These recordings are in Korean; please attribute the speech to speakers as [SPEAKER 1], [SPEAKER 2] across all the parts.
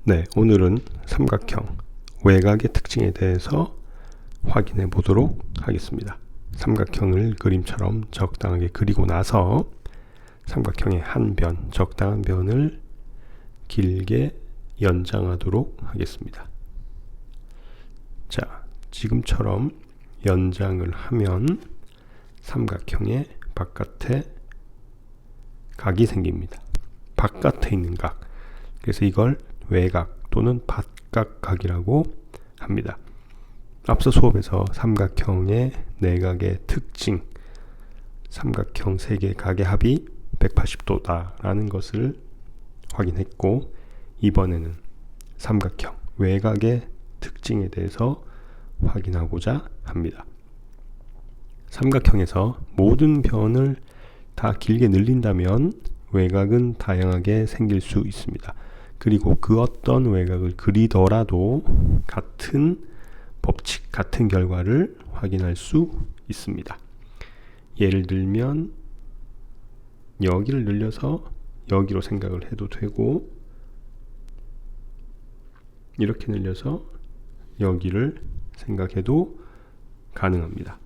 [SPEAKER 1] 네, 오늘은 삼각형 외곽의 특징에 대해서 확인해 보도록 하겠습니다. 삼각형을 그림처럼 적당하게 그리고 나서 삼각형의 한 변, 적당한 변을 길게 연장하도록 하겠습니다. 자, 지금처럼 연장을 하면 삼각형의 바깥에 각이 생깁니다. 바깥에 있는 각. 그래서 이걸 외곽 또는 바깥각이라고 합니다. 앞서 수업에서 삼각형의 내각의 특징, 삼각형 3개의 각의 합이 180도다 라는 것을 확인했고, 이번에는 삼각형 외곽의 특징에 대해서 확인하고자 합니다. 삼각형에서 모든 변을 다 길게 늘린다면 외곽은 다양하게 생길 수 있습니다. 그리고 그 어떤 외곽을 그리더라도 같은 법칙, 같은 결과를 확인할 수 있습니다. 예를 들면 여기를 늘려서 여기로 생각을 해도 되고, 이렇게 늘려서 여기를 생각해도 가능합니다.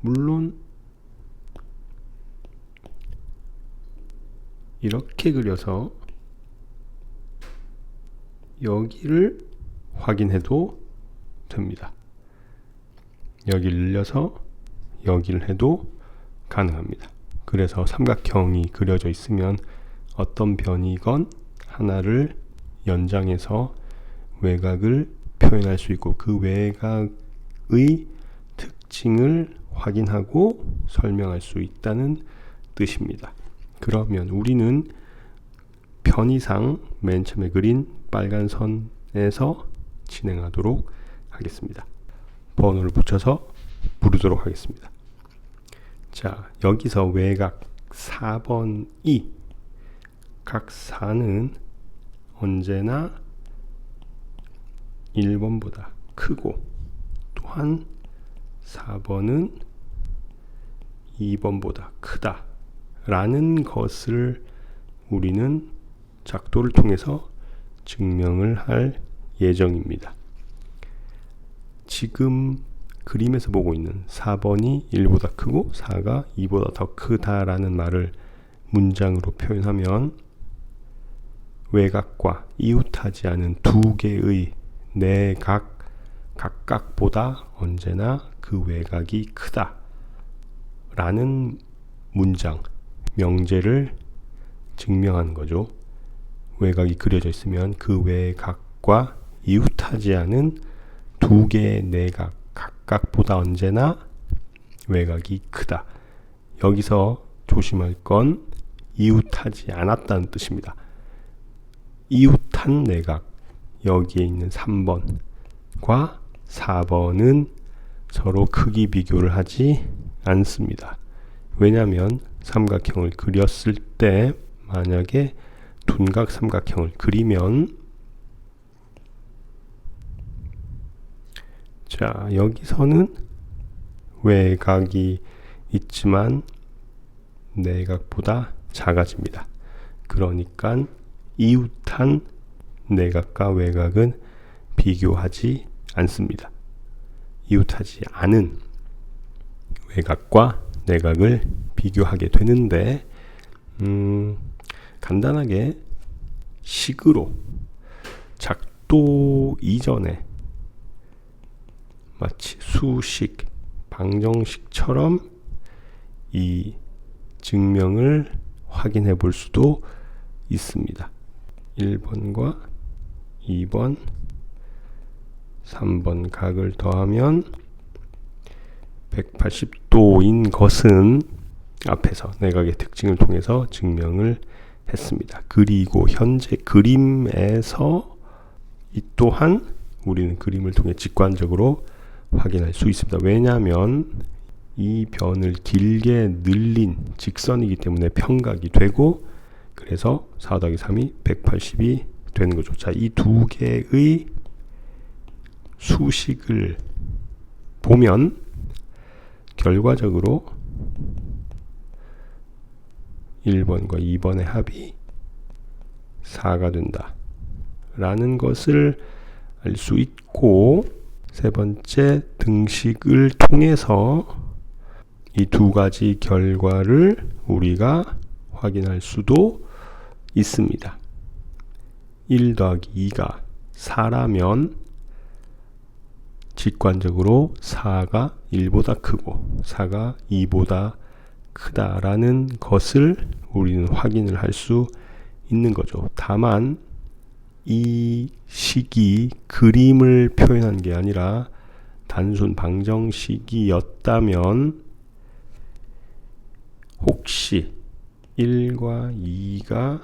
[SPEAKER 1] 물론 이렇게 그려서 여기를 확인해도 됩니다. 여기를 늘려서 여기를 해도 가능합니다. 그래서 삼각형이 그려져 있으면 어떤 변이건 하나를 연장해서 외곽을 표현할 수 있고, 그 외곽의 특징을 확인하고 설명할 수 있다는 뜻입니다. 그러면 우리는 편의상 맨 처음에 그린 빨간 선에서 진행하도록 하겠습니다. 번호를 붙여서 부르도록 하겠습니다. 자, 여기서 외곽 4번이 각 4는 언제나 1번보다 크고, 또한 4번은 2번보다 크다 라는 것을 우리는 작도를 통해서 증명을 할 예정입니다. 지금 그림에서 보고 있는 4번이 1보다 크고 4가 2보다 더 크다라는 말을 문장으로 표현하면 외곽과 이웃하지 않은 두 개의 내각 각각보다 언제나 그 외곽이 크다 라는 문장, 명제를 증명하는 거죠. 외곽이 그려져 있으면 그 외곽과 이웃하지 않은 두 개의 내각 각각보다 언제나 외곽이 크다. 여기서 조심할 건 이웃하지 않았다는 뜻입니다. 이웃한 내각, 여기에 있는 3번과 4번은 서로 크기 비교를 하지 않습니다. 왜냐하면 삼각형을 그렸을 때 만약에 둔각 삼각형을 그리면, 자, 여기서는 외곽이 있지만 내각보다 작아집니다. 그러니까 이웃한 내각과 외곽은 비교하지 않습니다. 이웃하지 않은 외곽과 내각을 비교하게 되는데, 간단하게 식으로 작도 이전에 마치 수식, 방정식처럼 이 증명을 확인해 볼 수도 있습니다. 1번과 2번, 3번 각을 더하면 180도인 것은 앞에서 내각의 특징을 통해서 증명을 했습니다. 그리고 현재 그림에서 이 또한 우리는 그림을 통해 직관적으로 확인할 수 있습니다. 왜냐하면 이 변을 길게 늘린 직선이기 때문에 평각이 되고, 그래서 4 더하기 3이 180이 되는 거죠. 자, 이 두 개의 수식을 보면 결과적으로 1번과 2번의 합이 4가 된다 라는 것을 알 수 있고, 세 번째, 등식을 통해서 이 두 가지 결과를 우리가 확인할 수도 있습니다. 1 더하기 2가 4라면 직관적으로 4가 1보다 크고 4가 2보다 크다라는 것을 우리는 확인을 할 수 있는 거죠. 다만 이 식이 그림을 표현한 게 아니라 단순 방정식이었다면 혹시 1과 2가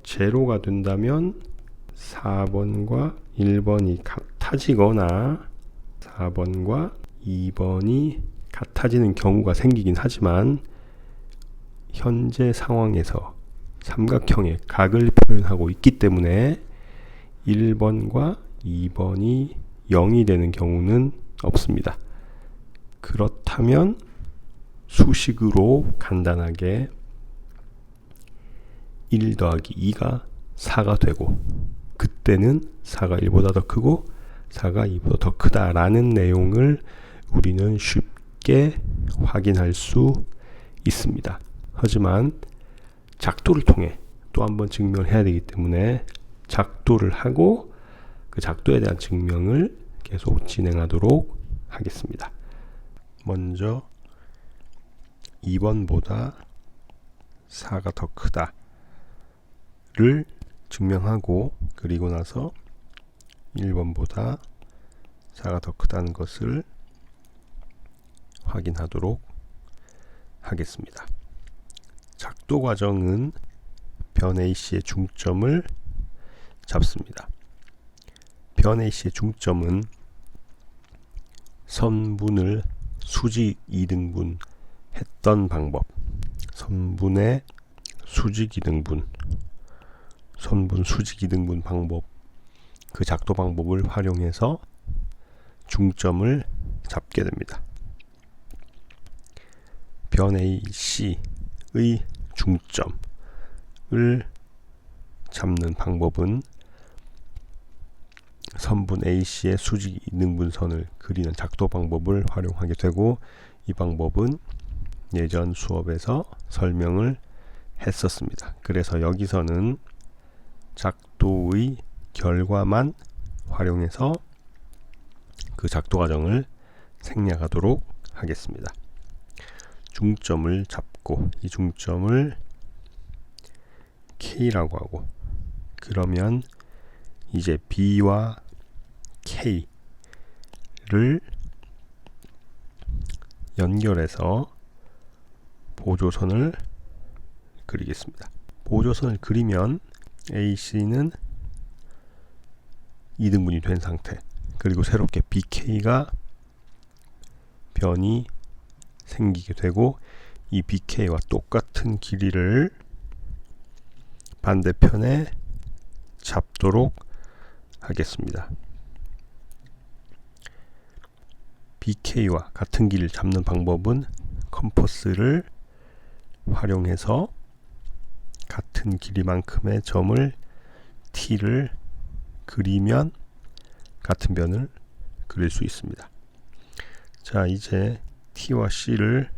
[SPEAKER 1] 제로가 된다면 4번과 1번이 같아지거나 4번과 2번이 같아지는 경우가 생기긴 하지만 현재 상황에서 삼각형의 각을 표현하고 있기 때문에 1번과 2번이 0이 되는 경우는 없습니다. 그렇다면 수식으로 간단하게 1 더하기 2가 4가 되고 그때는 4가 1보다 더 크고 4가 2보다 더 크다라는 내용을 우리는 쉽게 확인할 수 있습니다. 하지만 작도를 통해 또 한번 증명을 해야 되기 때문에 작도를 하고 그 작도에 대한 증명을 계속 진행하도록 하겠습니다. 먼저 2번보다 4가 더 크다를 증명하고 그리고 나서 1번보다 4가 더 크다는 것을 확인하도록 하겠습니다. 작도 과정은 변 A씨의 중점을 잡습니다. 변 A씨의 중점은 선분을 수직 2등분 했던 방법, 선분의 수직 2등분, 선분 수직 2등분 방법, 그 작도 방법을 활용해서 중점을 잡게 됩니다. 변 A씨의 중점을 잡는 방법은 선분 A씨의 수직 2등분선을 그리는 작도 방법을 활용하게 되고 이 방법은 예전 수업에서 설명을 했었습니다. 그래서 여기서는 작도의 결과만 활용해서 그 작도 과정을 생략하도록 하겠습니다. 중점을 잡고 이 중점을 K라고 하고 그러면 이제 B와 K를 연결해서 보조선을 그리겠습니다. 보조선을 그리면 AC는 2등분이 된 상태, 그리고 새롭게 BK가 변이 생기게 되고 이 BK와 똑같은 길이를 반대편에 잡도록 하겠습니다. BK와 같은 길을 잡는 방법은 컴퍼스를 활용해서 같은 길이만큼의 점을 T를 그리면 같은 변을 그릴 수 있습니다. 자, 이제 T와 C를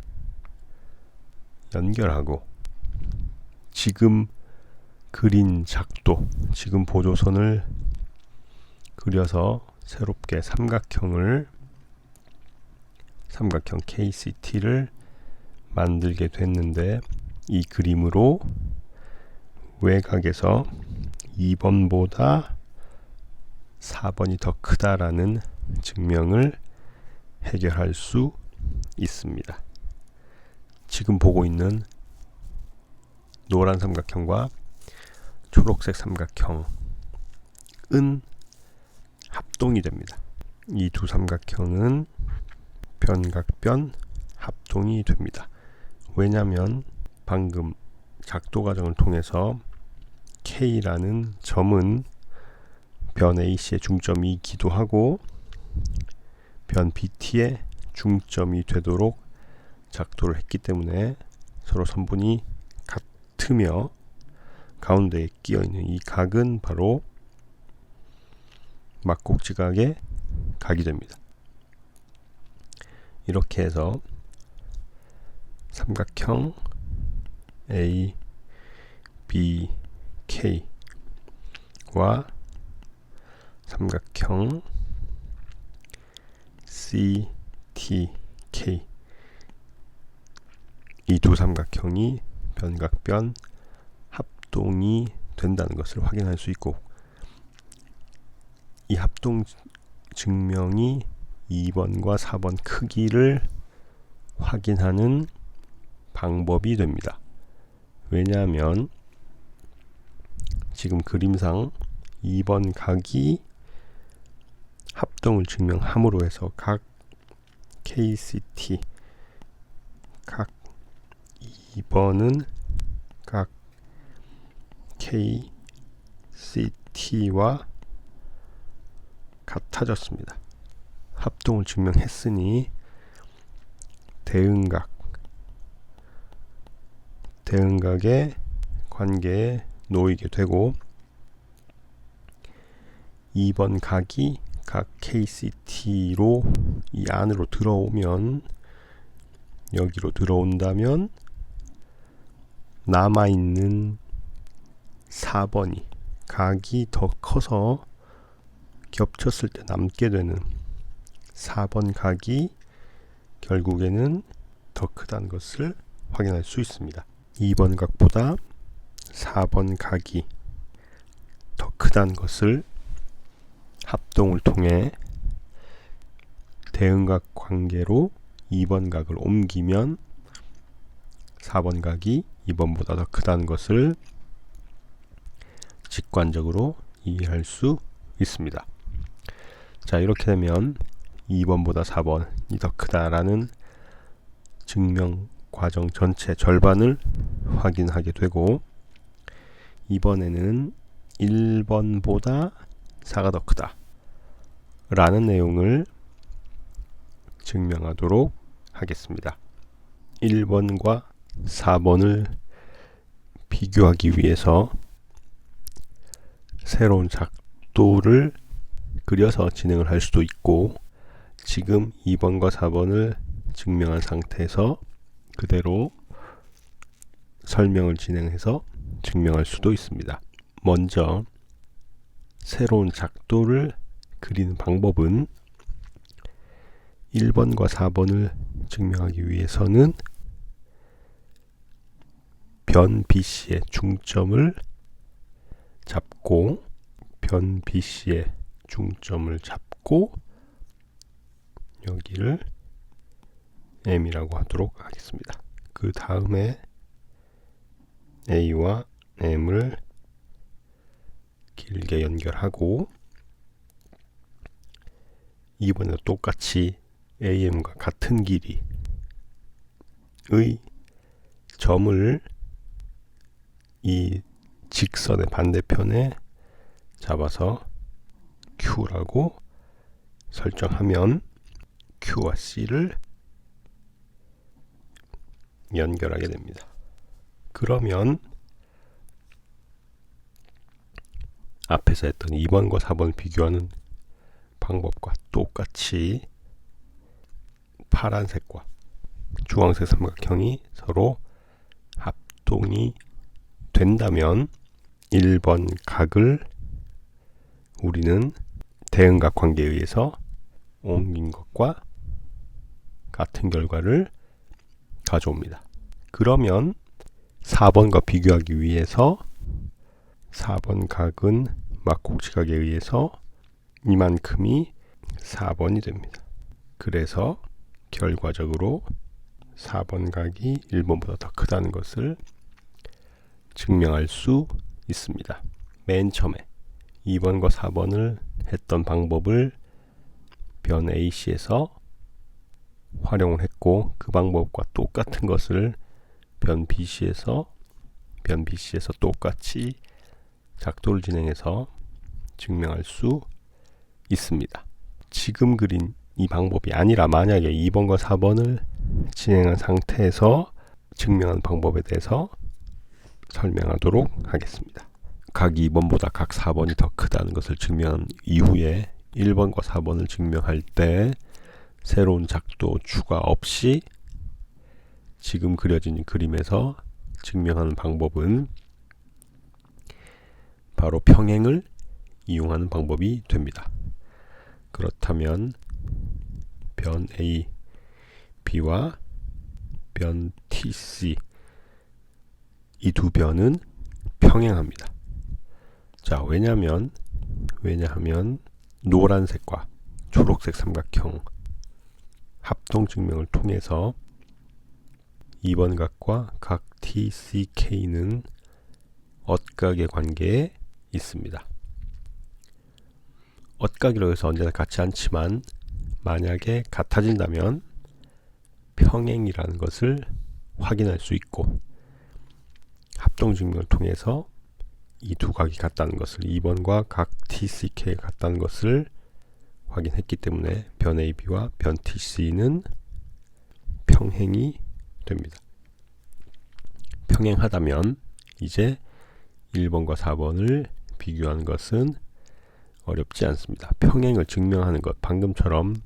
[SPEAKER 1] 연결하고 지금 그린 작도, 지금 보조선을 그려서 새롭게 삼각형 KCT를 만들게 됐는데 이 그림으로 외곽에서 2번보다 4번이 더 크다라는 증명을 해결할 수 있습니다. 지금 보고 있는 노란 삼각형과 초록색 삼각형은 합동이 됩니다. 이 두 삼각형은 변각변 합동이 됩니다. 왜냐하면 방금 작도 과정을 통해서 K라는 점은 변 AC의 중점이기도 하고 변 BT의 중점이 되도록 작도를 했기 때문에 서로 선분이 같으며 가운데에 끼어 있는 이 각은 바로 막곡지각의 각이 됩니다. 이렇게 해서 삼각형 A, B, K와 삼각형 C, T, K, 이 두 삼각형이 변각변 합동이 된다는 것을 확인할 수 있고, 이 합동 증명이 2번과 4번 크기를 확인하는 방법이 됩니다. 왜냐하면 지금 그림상 2번 각이 합동을 증명함으로 해서 각 KCT, 각 2번은 각 KCT와 같아졌습니다. 합동을 증명했으니 대응각의 관계에 놓이게 되고, 2번 각이 각 KCT로 이 안으로 들어오면, 여기로 들어온다면 남아있는 4번이 각이 더 커서 겹쳤을 때 남게 되는 4번 각이 결국에는 더 크다는 것을 확인할 수 있습니다. 2번 각보다 4번 각이 더 크다는 것을 합동을 통해 대응각 관계로 2번 각을 옮기면 4번 각이 2번보다 더 크다는 것을 직관적으로 이해할 수 있습니다. 자, 이렇게 되면 2번보다 4번이 더 크다라는 증명 과정 전체 절반을 확인하게 되고, 이번에는 1번보다 4가 더 크다 라는 내용을 증명하도록 하겠습니다. 1번과 4번을 비교하기 위해서 새로운 작도를 그려서 진행을 할 수도 있고, 지금 2번과 4번을 증명한 상태에서 그대로 설명을 진행해서 증명할 수도 있습니다. 먼저 새로운 작도를 그리는 방법은 1번과 4번을 증명하기 위해서는 변 BC의 중점을 잡고, 변 BC의 중점을 잡고 여기를 M이라고 하도록 하겠습니다. 그 다음에 A와 M을 길게 연결하고, 이번에도 똑같이 AM과 같은 길이의 점을 이 직선의 반대편에 잡아서 Q라고 설정하면 Q와 C를 연결하게 됩니다. 그러면 앞에서 했던 2번과 4번 비교하는 방법과 똑같이 파란색과 주황색 삼각형이 서로 합동이 된다면 1번 각을 우리는 대응각 관계에 의해서 옮긴 것과 같은 결과를 가져옵니다. 그러면 4번과 비교하기 위해서 4번 각은 막곡지각에 의해서 이만큼이 4번이 됩니다. 그래서 결과적으로 4번 각이 1번보다 더 크다는 것을 증명할 수 있습니다. 맨 처음에 2번과 4번을 했던 방법을 변 AC에서 활용을 했고, 그 방법과 똑같은 것을 변 BC에서 똑같이 작도를 진행해서 증명할 수 있습니다. 지금 그린 이 방법이 아니라 만약에 2번과 4번을 진행한 상태에서 증명한 방법에 대해서 설명하도록 하겠습니다. 각 2번보다 각 4번이 더 크다는 것을 증명한 이후에 1번과 4번을 증명할 때 새로운 작도 추가 없이 지금 그려진 그림에서 증명하는 방법은 바로 평행을 이용하는 방법이 됩니다. 그렇다면 변 A, B와 변 TC 이 두 변은 평행합니다. 자, 왜냐하면 노란색과 초록색 삼각형 합동 증명을 통해서 2번 각과 각 TCK는 엇각의 관계에 있습니다. 엇각이라고 해서 언제나 같지 않지만 만약에 같아진다면 평행이라는 것을 확인할 수 있고 합동 증명을 통해서 이 두 각이 같다는 것을 2번과 각 TCK가 같다는 것을 확인했기 때문에 변 AB와 변 TC는 평행이 됩니다. 평행하다면 이제 1번과 4번을 비교하는 것은 어렵지 않습니다. 평행을 증명하는 것, 방금처럼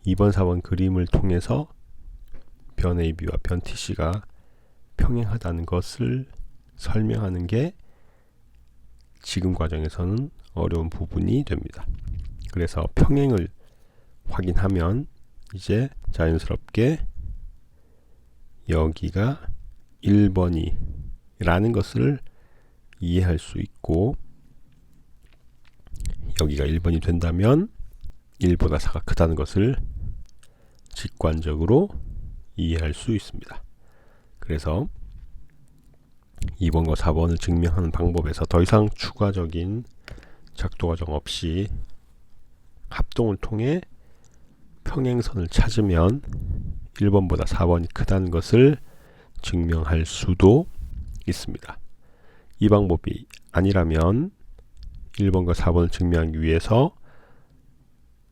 [SPEAKER 1] 2번, 4번 그림을 통해서 변 AB와 변 TC가 평행하다는 것을 설명하는 게 지금 과정에서는 어려운 부분이 됩니다. 그래서 평행을 확인하면 이제 자연스럽게 여기가 1번이 라는 것을 이해할 수 있고 여기가 1번이 된다면 1보다 4가 크다는 것을 직관적으로 이해할 수 있습니다. 그래서 2번과 4번을 증명하는 방법에서 더 이상 추가적인 작도 과정 없이 합동을 통해 평행선을 찾으면 1번보다 4번이 크다는 것을 증명할 수도 있습니다. 이 방법이 아니라면 1번과 4번을 증명하기 위해서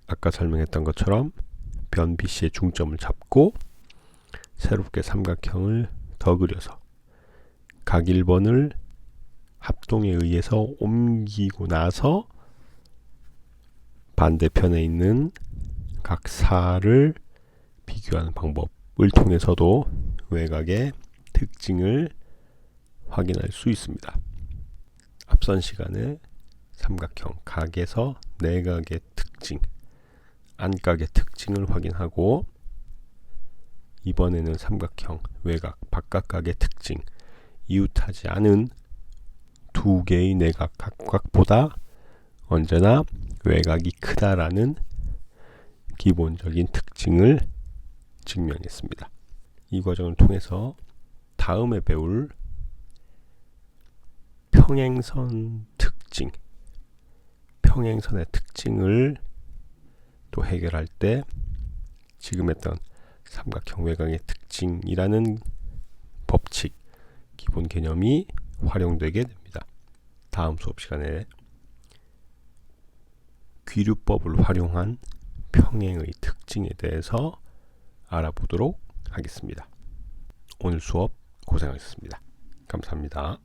[SPEAKER 1] 아까 설명했던 것처럼 변 BC의 중점을 잡고 새롭게 삼각형을 더 그려서 각 1번을 합동에 의해서 옮기고 나서 반대편에 있는 각 4를 비교하는 방법을 통해서도 외곽의 특징을 확인할 수 있습니다. 앞선 시간에 삼각형 각에서 내각의 특징, 안각의 특징을 확인하고 이번에는 삼각형 외곽 바깥각의 특징, 이웃하지 않은 두 개의 내각 각각보다 언제나 외곽이 크다라는 기본적인 특징을 증명했습니다. 이 과정을 통해서 다음에 배울 평행선 특징, 평행선의 특징을 또 해결할 때 지금 했던 삼각형 외곽의 특징이라는 법칙, 기본 개념이 활용되게 됩니다. 다음 수업 시간에 귀류법을 활용한 평행의 특징에 대해서 알아보도록 하겠습니다. 오늘 수업 고생하셨습니다. 감사합니다.